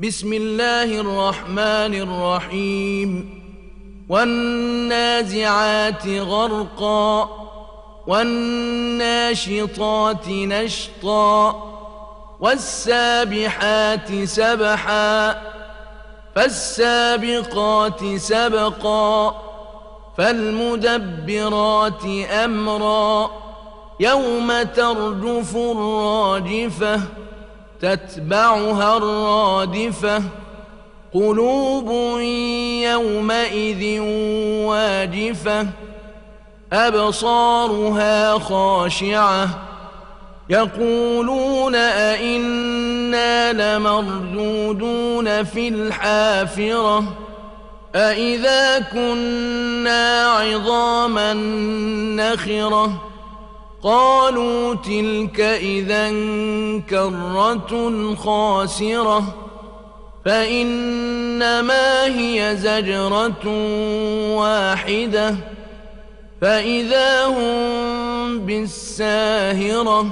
بسم الله الرحمن الرحيم والنازعات غرقا والناشطات نشطا والسابحات سبحا فالسابقات سبقا فالمدبرات أمرا يوم ترجف الراجفة تتبعها الرادفة قلوب يومئذ واجفة أبصارها خاشعة يقولون أئنا لمردودون في الحافرة أئذا كنا عظاما نخرة قالوا تلك إذا كرة خاسرة فإنما هي زجرة واحدة فإذا هم بالساهرة.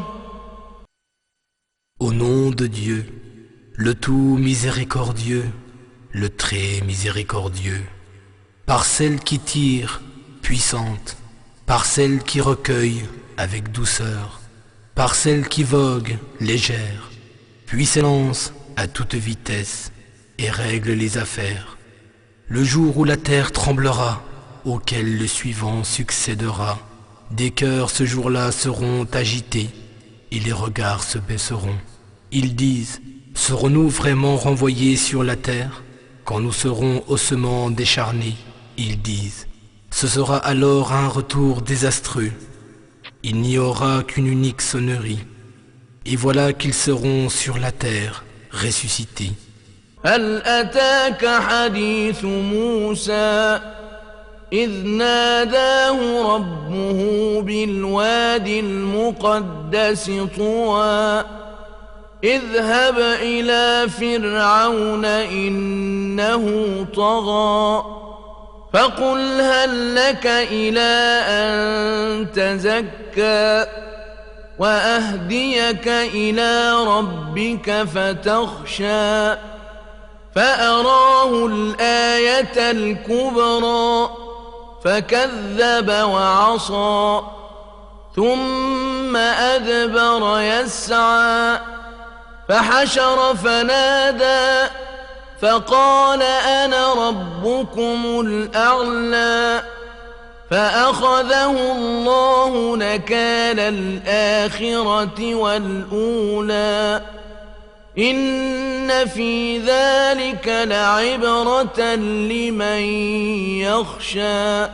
Au nom de Dieu, le tout miséricordieux, le très miséricordieux, par celle qui tire, puissante, par celle qui recueille, avec douceur, par celle qui vogue, légère, puis s'élance à toute vitesse et règle les affaires. Le jour où la terre tremblera, auquel le suivant succédera, des cœurs ce jour-là seront agités et les regards se baisseront. Ils disent, serons-nous vraiment renvoyés sur la terre quand nous serons ossements décharnés? Ils disent, ce sera alors un retour désastreux. Il n'y aura qu'une unique sonnerie. Et voilà qu'ils seront sur la terre, ressuscités. هل أتاك حديث موسى إذ ناداه ربه بالوادي المقدس طوى اذهب إلى فرعون إنه طغى فقل هل لك إلى أن تزكى وأهديك إلى ربك فتخشى فأراه الآية الكبرى فكذب وعصى ثم أدبر يسعى فحشر فنادى فقال أنا ربكم الأعلى فأخذه الله نكال الآخرة والأولى إن في ذلك لعبرة لمن يخشى.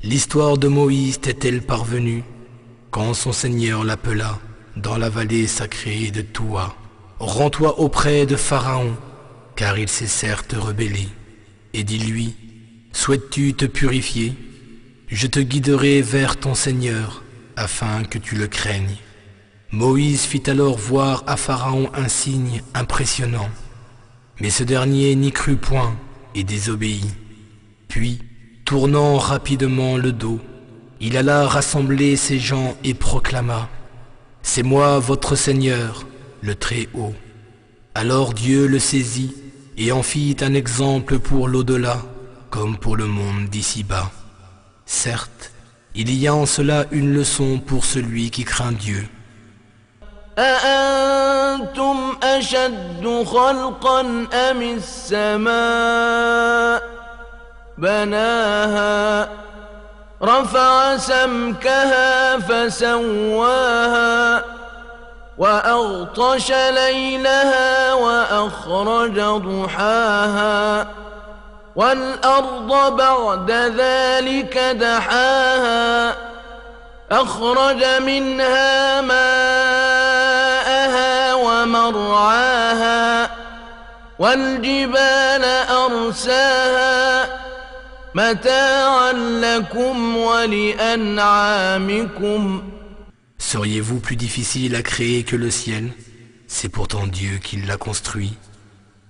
L'histoire de Moïse était-elle parvenue quand son Seigneur l'appela dans la vallée sacrée de Toua? Rends-toi auprès de Pharaon, car il s'est certes rebellé. Et dis-lui, souhaites-tu te purifier? Je te guiderai vers ton Seigneur, afin que tu le craignes. Moïse fit alors voir à Pharaon un signe impressionnant. Mais ce dernier n'y crut point et désobéit. Puis, tournant rapidement le dos, il alla rassembler ses gens et proclama, « C'est moi votre Seigneur, le Très-Haut. » Alors Dieu le saisit et en fit un exemple pour l'au-delà, comme pour le monde d'ici-bas. Certes, il y a en cela une leçon pour celui qui craint Dieu. أأنتم أشد خلقا أم السماء بناها رفع سمكها فسواها وأغطش ليلها وأخرج ضحاها والأرض بعد ذلك دحاها أخرج منها ماءها ومرعاها والجبال أرساها متاعا لكم ولأنعامكم. Seriez-vous plus difficile à créer que le ciel? C'est pourtant Dieu qui l'a construit.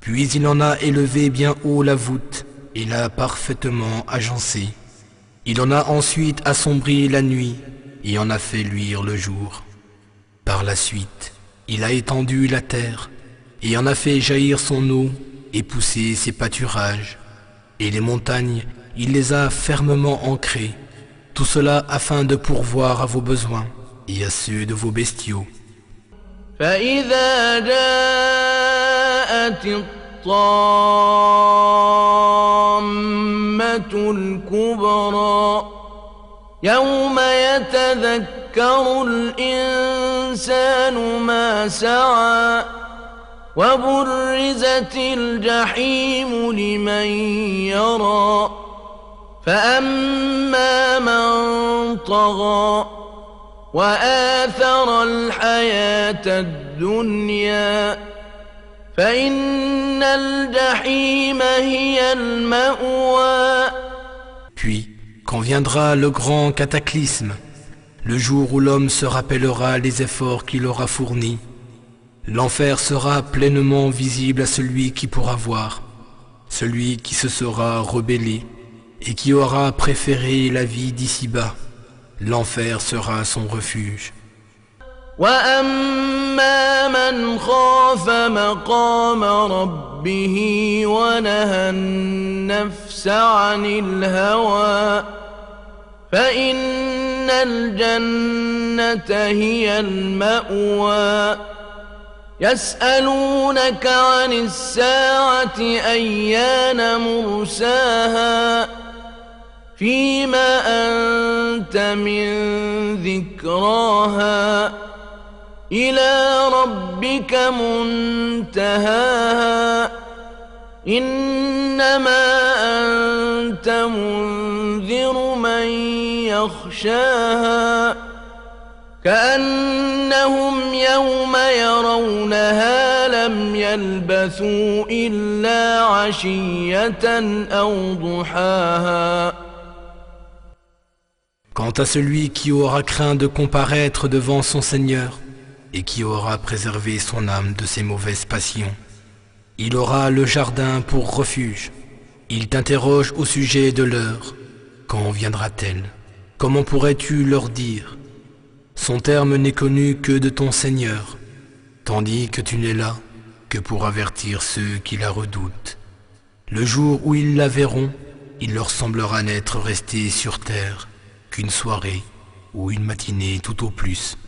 Puis il en a élevé bien haut la voûte et l'a parfaitement agencée. Il en a ensuite assombri la nuit et en a fait luire le jour. Par la suite, il a étendu la terre et en a fait jaillir son eau et poussé ses pâturages, et les montagnes, il les a fermement ancrées, tout cela afin de pourvoir à vos besoins et à ceux de vos bestiaux. فإذا جاءت الطامة الكبرى يوم يتذكر الإنسان ما سعى وبرزت الجحيم لمن يرى فأما من طغى وآثر الحياة الدنيا فإن الجحيم هي المأوى. Puis, quand viendra le grand cataclysme, le jour où l'homme se rappellera les efforts qu'il aura fournis, l'enfer sera pleinement visible à celui qui pourra voir, celui qui se sera rebellé et qui aura préféré la vie d'ici-bas. L'enfer sera son refuge. وأما من خاف مقام ربه ونهى النفس عن الهوى فإن الجنة هي المأوى. يسألونك عن الساعة أيان مرساها فيما أنت من ذكراها إلى ربك منتهاها إنما أنت منذر من يخشاها كأنهم يوم يرونها لم يلبثوا إلا عشية أو ضحاها. Quant à celui qui aura craint de comparaître devant son Seigneur et qui aura préservé son âme de ses mauvaises passions, il aura le jardin pour refuge. Il t'interroge au sujet de l'heure. Quand viendra-t-elle? Comment pourrais-tu leur dire? Son terme n'est connu que de ton Seigneur, tandis que tu n'es là que pour avertir ceux qui la redoutent. Le jour où ils la verront, il leur semblera n'être resté sur terre qu'une soirée ou une matinée tout au plus.